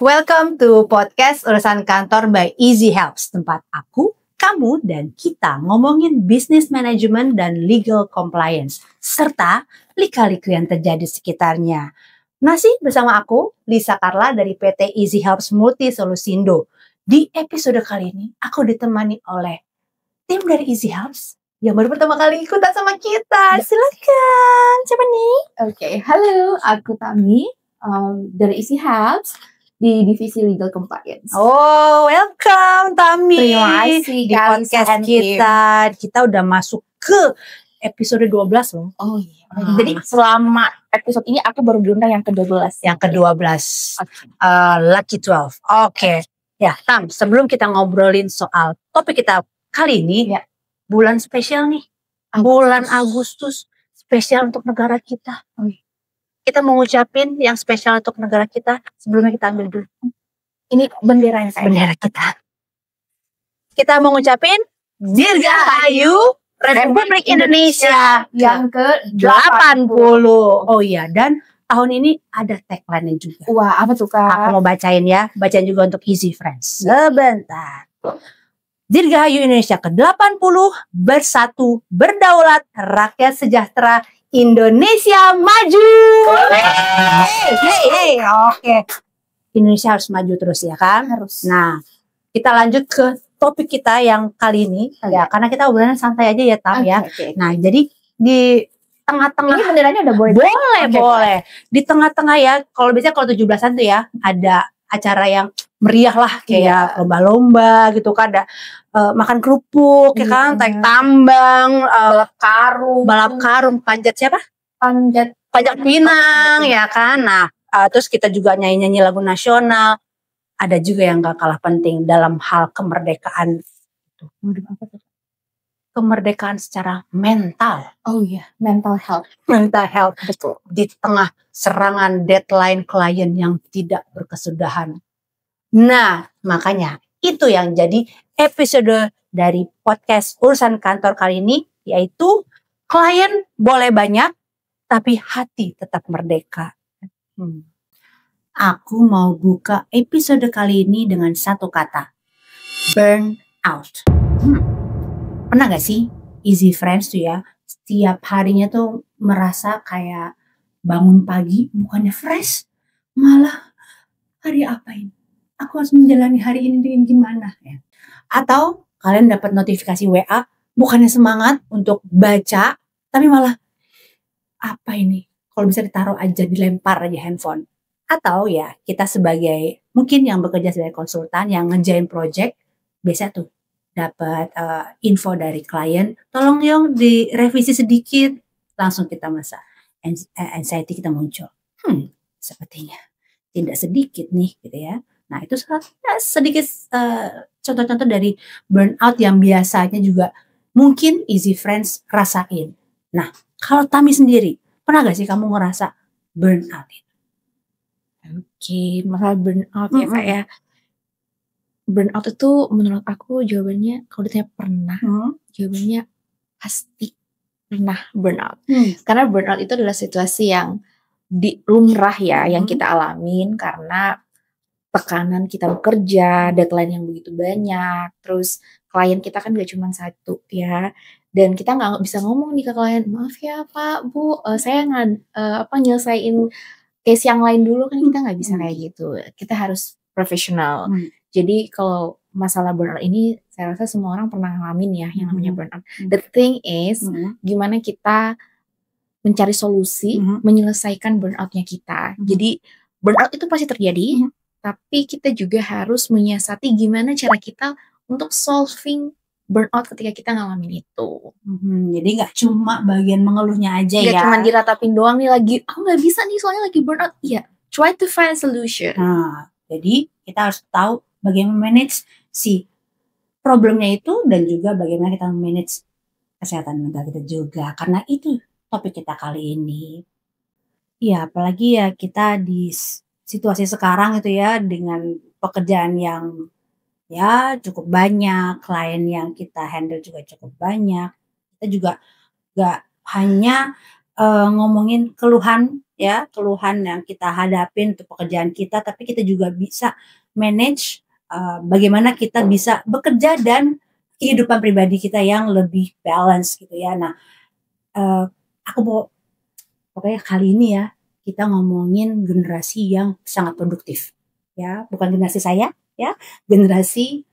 Welcome to podcast Urusan Kantor by Easy Helps. Tempat aku, kamu, dan kita ngomongin business management dan legal compliance. Serta lika-liku yang terjadi sekitarnya. Masih bersama aku, Lisa Carla dari PT Easy Helps Multi Solusindo. Di episode kali ini, aku ditemani oleh tim dari Easy Helps yang baru pertama kali ikutan sama kita. Silakan, siapa nih? Oke, halo, aku Tami dari Easy Helps di divisi Legal Compliance. Oh, welcome Tami. Terima kasih di podcast kita. Kita udah masuk ke episode 12 loh. Oh iya. Jadi selama episode ini aku baru diundang yang ke-12. Yang ke-12. Okay. Lucky 12. Oke. Ya, Tam, sebelum kita ngobrolin soal topik kita kali ini, Ya. Bulan spesial nih. Bulan Agustus spesial untuk negara kita. Oh, iya. Kita mau ngucapin yang spesial untuk negara kita. Sebelumnya kita ambil dulu. Ini benderanya saya. Bendera kita. Kita mau ngucapin Dirgahayu Republik Indonesia yang ke-80. Oh iya, dan tahun ini ada tagline-nya juga. Wah, apa tuh Kak? Aku mau bacain ya. Bacain juga untuk Easy Friends. Sebentar. Dirgahayu Indonesia ke-80, bersatu, berdaulat, rakyat sejahtera, Indonesia maju. Hey, oke. Indonesia harus maju terus ya kan? Harus. Nah, kita lanjut ke topik kita yang kali ini ya, karena kita obrolan santai aja ya Tam ya. Okay. Nah, jadi di tengah-tengah Ini benderanya udah boleh. boleh. Di tengah-tengah ya, kalau biasanya kalau 17-an tuh ya ada acara yang meriah lah kayak lomba-lomba gitu kan, ada makan kerupuk ya kan, tarik tambang, balap karung, panjat siapa? Panjat pinang ya kan. Nah, terus kita juga nyanyi-nyanyi lagu nasional. Ada juga yang gak kalah penting dalam hal kemerdekaan itu. Kemerdekaan secara mental. Oh iya, mental health. Mental health. Betul. Di tengah serangan deadline klien yang tidak berkesudahan. Nah, makanya itu yang jadi episode dari podcast Urusan Kantor kali ini, yaitu klien boleh banyak, tapi hati tetap merdeka. Aku mau buka episode kali ini dengan satu kata. Burn out. Pernah gak sih Easy Friends tuh ya, setiap harinya tuh merasa kayak bangun pagi bukannya fresh, malah hari apa ini? Aku harus menjalani hari ini dengan gimana ya? Atau kalian dapat notifikasi WA, bukannya semangat untuk baca, tapi malah apa ini? Kalau bisa ditaruh aja, dilempar aja handphone. Atau ya kita sebagai mungkin yang bekerja sebagai konsultan yang ngerjain project, biasa tuh dapat info dari klien, tolong yong direvisi sedikit, langsung kita masa anxiety kita muncul. Sepertinya tidak sedikit nih gitu ya. Nah itu sedikit contoh-contoh dari burnout yang biasanya juga mungkin Easy Friends rasain. Nah kalau Tami sendiri, pernah gak sih kamu ngerasa burnout itu? Oke, masalah burnout ya Kak ya. Burnout itu menurut aku jawabannya, kalau ditanya pernah, jawabannya pasti pernah burnout. Karena burnout itu adalah situasi yang lumrah ya, yang kita alamin karena tekanan kita bekerja, deadline yang begitu banyak, terus klien kita kan gak cuma satu ya, dan kita nggak bisa ngomong nih ke klien, maaf ya Pak, Bu, saya nyelesain case yang lain dulu, kan kita nggak bisa kayak gitu, kita harus profesional. Jadi kalau masalah burnout ini, saya rasa semua orang pernah ngalamin ya yang namanya burnout. The thing is, gimana kita mencari solusi, menyelesaikan burnoutnya kita. Jadi burnout itu pasti terjadi, tapi kita juga harus menyiasati gimana cara kita untuk solving burnout ketika kita ngalamin itu. Jadi gak cuma bagian mengeluhnya aja ya. Gak cuma diratapin doang nih lagi, aku gak bisa nih soalnya lagi burnout. Iya, try to find solution. Nah, jadi kita harus tahu bagaimana manage si problemnya itu dan juga bagaimana kita manage kesehatan mental kita juga. Karena itu topik kita kali ini. Ya, apalagi ya kita di situasi sekarang itu ya, dengan pekerjaan yang ya cukup banyak, klien yang kita handle juga cukup banyak. Kita juga gak hanya ngomongin keluhan ya keluhan yang kita hadapin untuk pekerjaan kita, tapi kita juga bisa manage bagaimana kita bisa bekerja dan kehidupan pribadi kita yang lebih balance gitu ya. Nah, aku mau pokoknya kali ini ya kita ngomongin generasi yang sangat produktif ya, bukan generasi saya ya, generasi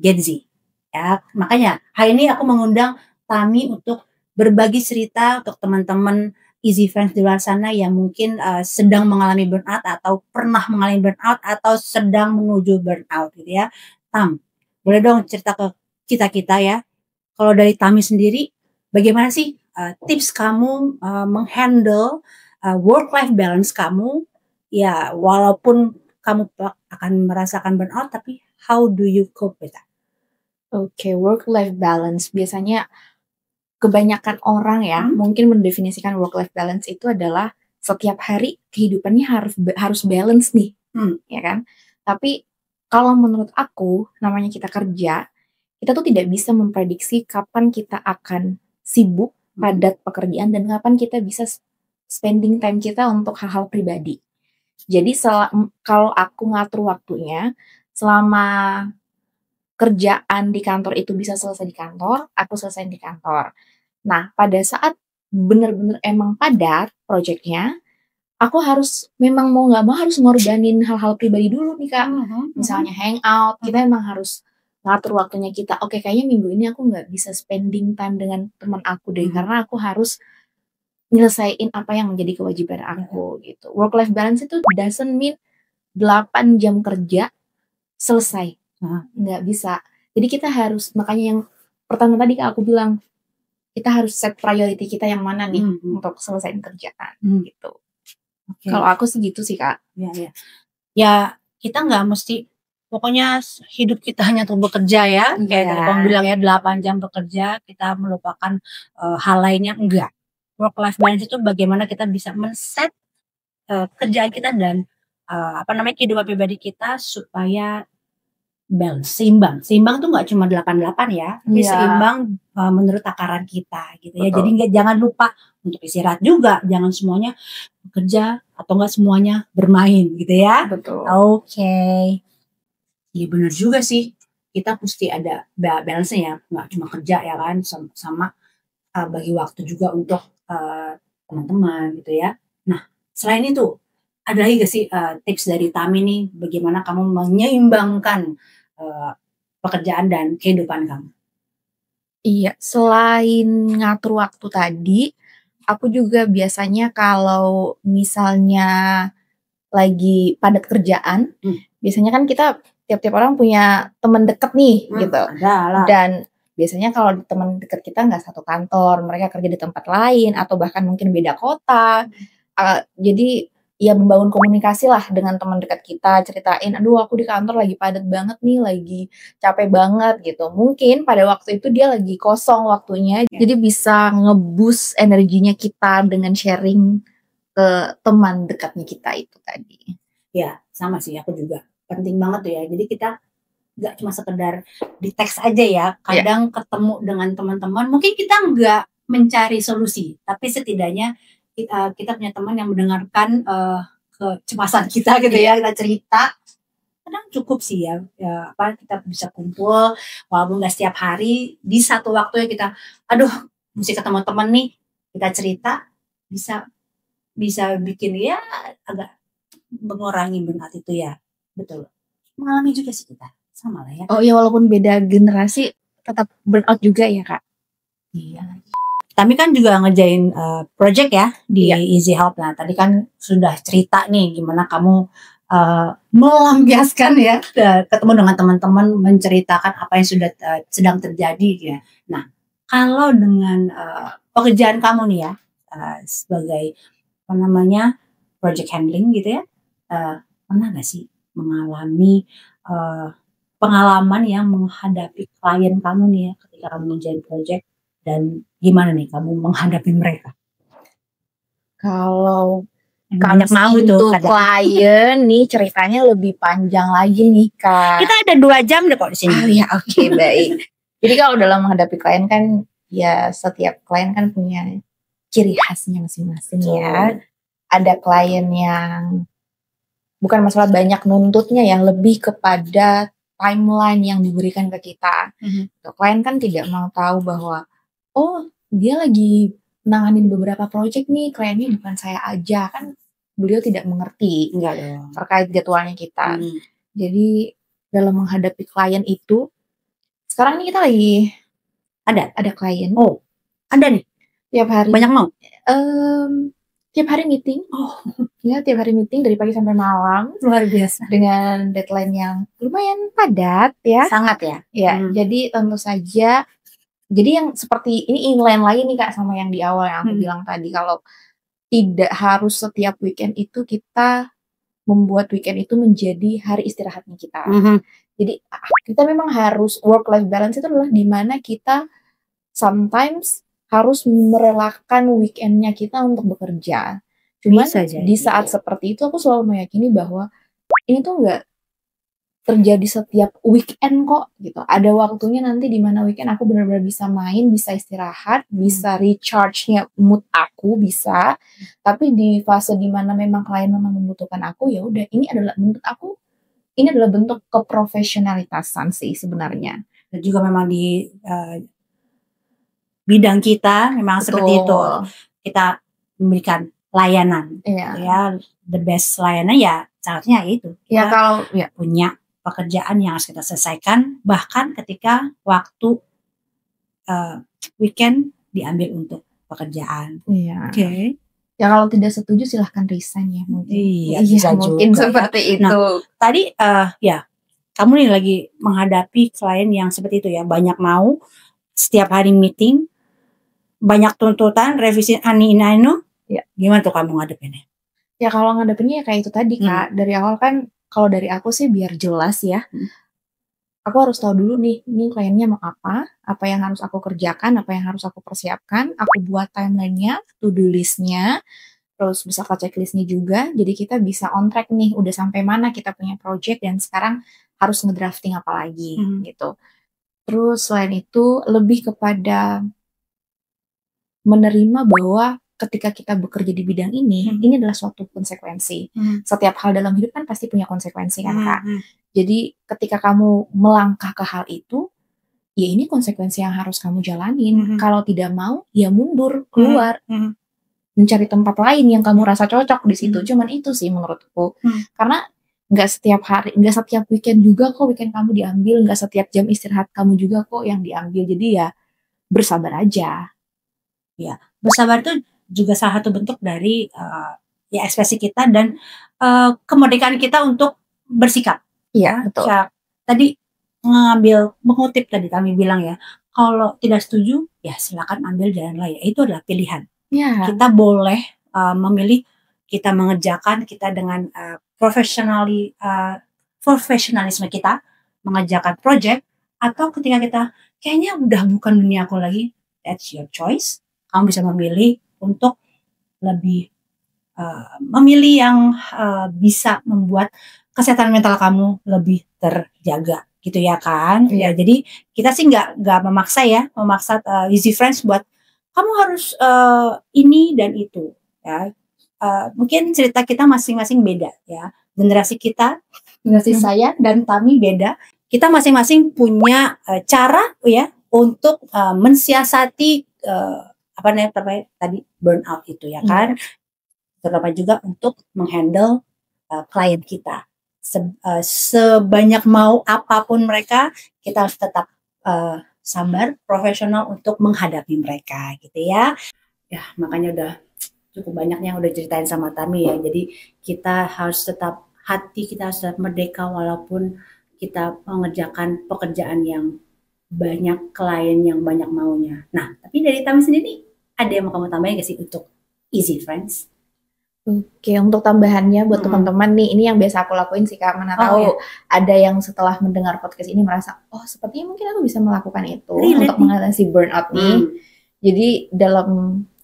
Gen Z ya. Makanya hari ini aku mengundang Tami untuk berbagi cerita untuk teman-teman Easy Friends di luar sana yang mungkin sedang mengalami burnout atau pernah mengalami burnout atau sedang menuju burnout gitu ya. Tam, boleh dong cerita ke kita-kita ya. Kalau dari Tami sendiri, bagaimana sih tips kamu menghandle work-life balance kamu? Ya, walaupun kamu akan merasakan burnout, tapi how do you cope with that? Oke, work-life balance biasanya kebanyakan orang ya mungkin mendefinisikan work-life balance itu adalah setiap hari kehidupannya harus balance nih, ya kan? Tapi kalau menurut aku namanya kita kerja, kita tuh tidak bisa memprediksi kapan kita akan sibuk padat pekerjaan dan kapan kita bisa spending time kita untuk hal-hal pribadi. Jadi kalau aku ngatur waktunya selama kerjaan di kantor itu bisa selesai di kantor, aku selesai di kantor. Nah, pada saat bener-bener emang padat proyeknya, aku harus memang mau nggak mau harus ngorbanin hal-hal pribadi dulu nih Kak. Misalnya hangout, kita emang harus ngatur waktunya kita. Oke, kayaknya minggu ini aku nggak bisa spending time dengan teman aku deh, karena aku harus nyelesain apa yang menjadi kewajiban aku gitu. Work-life balance itu doesn't mean 8 jam kerja selesai. Nggak bisa. Jadi kita harus, makanya yang pertama tadi aku bilang, kita harus set priority kita yang mana nih untuk selesaiin kerjaan gitu. Kalau aku sih gitu sih Kak. Ya kita nggak mesti pokoknya hidup kita hanya untuk bekerja ya. Kayak tadi kamu bilang ya 8 jam bekerja, kita melupakan hal lainnya. Enggak. Work life balance itu bagaimana kita bisa men-set kerjaan kita dan kehidupan pribadi kita supaya balance, seimbang tuh nggak cuma 88 ya, tapi seimbang menurut takaran kita gitu ya. Jadi jangan lupa untuk istirahat juga, jangan semuanya bekerja atau enggak semuanya bermain gitu ya. Betul. Oke. Iya benar juga sih, kita mesti ada balance-nya ya, nggak cuma kerja ya kan, sama bagi waktu juga untuk teman-teman gitu ya. Nah selain itu ada lagi gak sih tips dari Tami nih, bagaimana kamu menyeimbangkan pekerjaan dan kehidupan kamu? Iya, selain ngatur waktu tadi, aku juga biasanya kalau misalnya lagi padat kerjaan, biasanya kan kita tiap-tiap orang punya teman dekat nih gitu. Dan biasanya kalau teman dekat kita nggak satu kantor, mereka kerja di tempat lain atau bahkan mungkin beda kota. Jadi ya membangun komunikasi lah dengan teman dekat kita, ceritain, aduh aku di kantor lagi padat banget nih, lagi capek banget gitu. Mungkin pada waktu itu dia lagi kosong waktunya, jadi bisa nge-boost energinya kita dengan sharing ke teman dekatnya kita itu tadi. Ya sama sih, aku juga penting banget tuh ya. Jadi kita nggak cuma sekedar di teks aja ya, kadang ketemu dengan teman-teman, mungkin kita nggak mencari solusi, tapi setidaknya kita punya teman yang mendengarkan kecemasan kita gitu ya, kita cerita, kadang cukup sih ya, kita bisa kumpul walaupun nggak setiap hari, di satu waktu ya kita, aduh mesti ketemu teman nih, kita cerita, bisa bikin ya agak mengurangi burnout itu ya. Betul, mengalami juga sih kita, sama lah ya. Oh iya, walaupun beda generasi tetap burnout juga ya Kak. Iya. Kami kan juga ngerjain project ya di Easy Help. Nah tadi kan sudah cerita nih gimana kamu melampiaskan ya, ketemu dengan teman-teman, menceritakan apa yang sudah sedang terjadi ya. Nah kalau dengan pekerjaan kamu nih ya, sebagai project handling gitu ya, pernah gak sih mengalami pengalaman yang menghadapi klien kamu nih ya ketika kamu ngerjain project? Dan gimana nih kamu menghadapi mereka? Kalau banyak mau tuh klien nih ceritanya lebih panjang lagi nih Kak. Kita ada 2 jam deh kok di sini. Oh ya, oke, baik. Jadi kalau dalam menghadapi klien kan ya setiap klien kan punya ciri khasnya masing-masing ya. ada klien yang bukan masalah banyak nuntutnya, yang lebih kepada timeline yang diberikan ke kita. Klien kan tidak mau tahu bahwa oh dia lagi nanganin beberapa project nih, kliennya bukan saya aja, kan beliau tidak mengerti terkait jadwalnya kita. Jadi dalam menghadapi klien itu, sekarang ini kita lagi ada klien. Oh, ada nih. Tiap hari. Banyak mau? Tiap hari meeting. Ya, tiap hari meeting dari pagi sampai malam. Luar biasa. Dengan deadline yang lumayan padat ya. Sangat ya. Ya, jadi tentu saja. Jadi yang seperti ini inline lagi nih Kak sama yang di awal yang aku bilang tadi, kalau tidak harus setiap weekend itu kita membuat weekend itu menjadi hari istirahatnya kita. Jadi kita memang harus work-life balance itu adalah di mana kita sometimes harus merelakan weekendnya kita untuk bekerja. Cuman di saat seperti itu aku selalu meyakini bahwa ini tuh nggak terjadi setiap weekend kok gitu. Ada waktunya nanti di mana weekend aku benar-benar bisa main, bisa istirahat, bisa recharge-nya mood aku bisa. Tapi di fase di mana memang klien memang membutuhkan aku, ya udah ini adalah menurut aku ini adalah bentuk keprofesionalitasan sih sebenarnya. Dan juga memang di bidang kita memang seperti itu. Kita memberikan layanan. Ya, the best layanan ya seharusnya itu. Ya kalau punya pekerjaan yang harus kita selesaikan, bahkan ketika waktu weekend diambil untuk pekerjaan. Oke. Ya kalau tidak setuju silahkan resign ya mungkin. Iya, bisa mungkin juga, seperti itu. Nah, tadi ya kamu nih lagi menghadapi klien yang seperti itu ya, banyak mau, setiap hari meeting, banyak tuntutan, revisi ani ini anu. Ya. Gimana tuh kamu ngadepinnya? Ya kalau ngadepinnya ya kayak itu tadi Kak. Dari awal kan kalau dari aku sih biar jelas ya. Aku harus tahu dulu nih kliennya mau apa yang harus aku kerjakan, apa yang harus aku persiapkan. Aku buat timelinenya, to-do listnya, terus beserta checklistnya juga. Jadi kita bisa on track nih, udah sampai mana kita punya project dan sekarang harus ngedrafting apa lagi gitu. Terus selain itu lebih kepada menerima bahwa ketika kita bekerja di bidang ini adalah suatu konsekuensi. Setiap hal dalam hidup kan pasti punya konsekuensi kan Kak. Jadi ketika kamu melangkah ke hal itu, ya ini konsekuensi yang harus kamu jalanin. Kalau tidak mau, ya mundur, keluar. Mencari tempat lain yang kamu rasa cocok di situ. Cuman itu sih menurutku. Karena nggak setiap hari, nggak setiap weekend juga kok weekend kamu diambil. Nggak setiap jam istirahat kamu juga kok yang diambil. Jadi ya bersabar aja. Ya, bersabar itu juga salah satu bentuk dari ya ekspresi kita dan kemerdekaan kita untuk bersikap. Iya, betul. Tadi mengutip tadi kami bilang ya, kalau tidak setuju ya silakan ambil jalan lain. Itu adalah pilihan. Ya. Kita boleh memilih kita mengerjakan kita dengan profesionalisme kita mengerjakan project, atau ketika kita kayaknya udah bukan dunia aku lagi, that's your choice. Kamu bisa memilih untuk lebih memilih yang bisa membuat kesehatan mental kamu lebih terjaga gitu ya kan. Ya jadi kita sih nggak memaksa easy friends buat kamu harus ini dan itu ya. Mungkin cerita kita masing-masing beda ya. Generasi saya dan Tami beda. Kita masing-masing punya cara ya untuk mensiasati apa namanya tadi burnout itu ya kan. Terutama juga untuk menghandle klien kita. Sebanyak mau apapun mereka, kita harus tetap sabar, profesional untuk menghadapi mereka gitu ya. Ya makanya udah cukup banyak yang udah ceritain sama Tami ya. Jadi kita harus tetap hati kita harus tetap merdeka walaupun kita mengerjakan pekerjaan yang banyak klien yang banyak maunya. Nah tapi dari Tami sendiri ada yang mau kamu tambahin gak sih untuk Easy Friends? Oke, untuk tambahannya buat teman-teman nih, ini yang biasa aku lakuin sih Kak, mana tahu ada yang setelah mendengar podcast ini merasa, oh sepertinya mungkin aku bisa melakukan itu untuk mengatasi burnout nih. Jadi dalam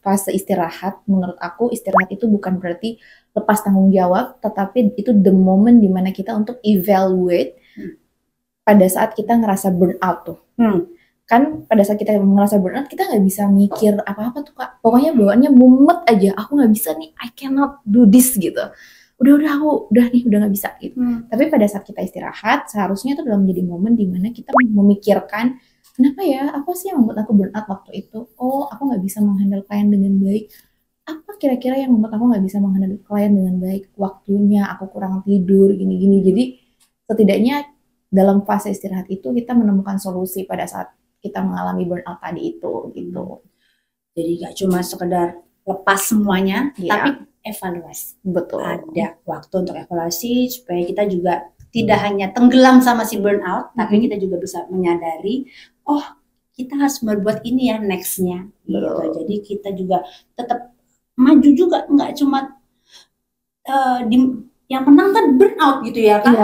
fase istirahat, menurut aku istirahat itu bukan berarti lepas tanggung jawab, tetapi itu the moment dimana kita untuk evaluate pada saat kita ngerasa burnout tuh. kan pada saat kita merasa burnout kita nggak bisa mikir apa-apa tuh Kak, pokoknya bawaannya mumet aja, aku nggak bisa nih, I cannot do this gitu, udah aku udah nggak bisa gitu. Tapi pada saat kita istirahat seharusnya itu adalah menjadi momen dimana kita memikirkan kenapa ya, apa sih yang membuat aku burnout waktu itu, oh aku nggak bisa menghandle klien dengan baik, apa kira-kira yang membuat aku nggak bisa menghandle klien dengan baik, waktunya aku kurang tidur gini-gini. Jadi setidaknya dalam fase istirahat itu kita menemukan solusi pada saat kita mengalami burnout tadi itu gitu. Jadi gak cuma sekedar lepas semuanya, tapi evaluasi. Betul. Ada waktu untuk evaluasi supaya kita juga tidak hanya tenggelam sama si burnout, tapi kita juga bisa menyadari, oh kita harus berbuat ini ya nextnya. Gitu. Jadi kita juga tetap maju juga, nggak cuma yang menang kan burnout gitu ya kan?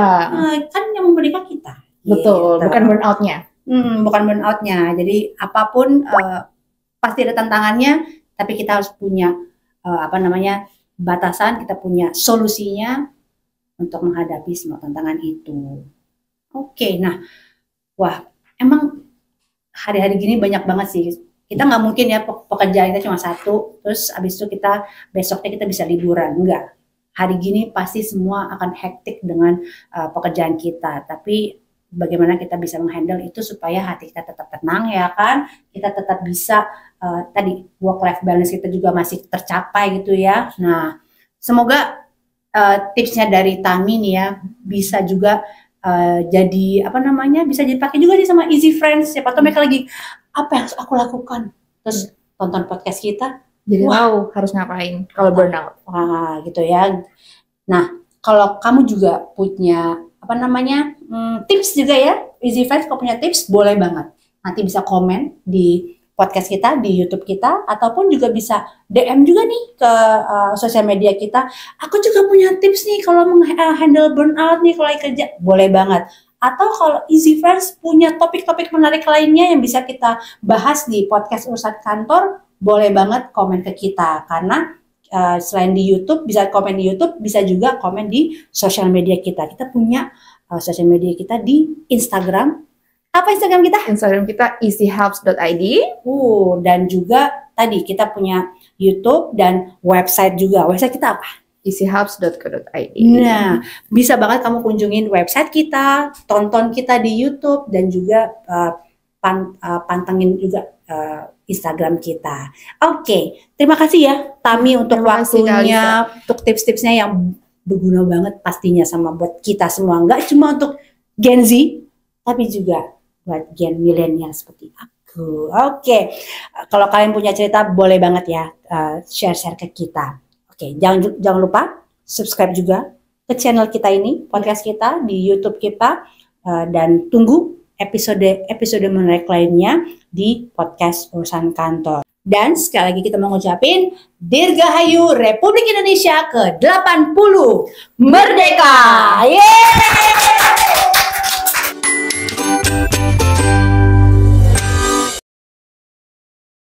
Kan yang memberikan kita. Betul, gitu. Bukan burnoutnya. Bukan burnoutnya. Jadi apapun pasti ada tantangannya, tapi kita harus punya batasan, kita punya solusinya untuk menghadapi semua tantangan itu. Oke, nah, wah, emang hari-hari gini banyak banget sih. Kita nggak mungkin ya pekerjaan kita cuma satu, terus abis itu besoknya kita bisa liburan, enggak. Hari gini pasti semua akan hektik dengan pekerjaan kita, tapi bagaimana kita bisa menghandle itu supaya hati kita tetap tenang ya kan, kita tetap bisa tadi work-life balance kita juga masih tercapai gitu ya. Nah, semoga tipsnya dari Tami nih ya bisa juga jadi bisa dipakai juga nih sama Easy Friends. Siapa tahu mereka lagi apa yang harus aku lakukan, terus tonton podcast kita jadi tahu harus ngapain kalau burnout. Gitu ya. Nah, kalau kamu juga punya tips juga ya, Easy Friends kalau punya tips boleh banget. Nanti bisa komen di podcast kita, di YouTube kita, ataupun juga bisa DM juga nih ke sosial media kita. Aku juga punya tips nih kalau handle burnout nih kalau lagi kerja, boleh banget. Atau kalau Easy Friends punya topik-topik menarik lainnya yang bisa kita bahas di podcast urusan kantor, boleh banget komen ke kita. Karena selain di YouTube, bisa komen di YouTube, bisa juga komen di sosial media kita. Kita punya sosial media kita di Instagram. Apa Instagram kita? Instagram kita easyhelps.id. Dan juga tadi kita punya YouTube dan website juga. Website kita apa? easyhelps.co.id. Nah, bisa banget kamu kunjungin website kita, tonton kita di YouTube, dan juga pantengin juga Instagram kita. Oke, terima kasih ya Tami untuk waktunya, untuk tips-tipsnya yang berguna banget pastinya sama buat kita semua. Nggak cuma untuk Gen Z, tapi juga buat Gen milenial seperti aku. Oke, kalau kalian punya cerita boleh banget ya share-share ke kita. Oke, jangan lupa subscribe juga ke channel kita ini, podcast kita di YouTube kita, dan tunggu episode menarik lainnya di podcast urusan kantor. Dan sekali lagi kita mau ngucapin Dirgahayu Republik Indonesia ke-80 Merdeka! Yeay!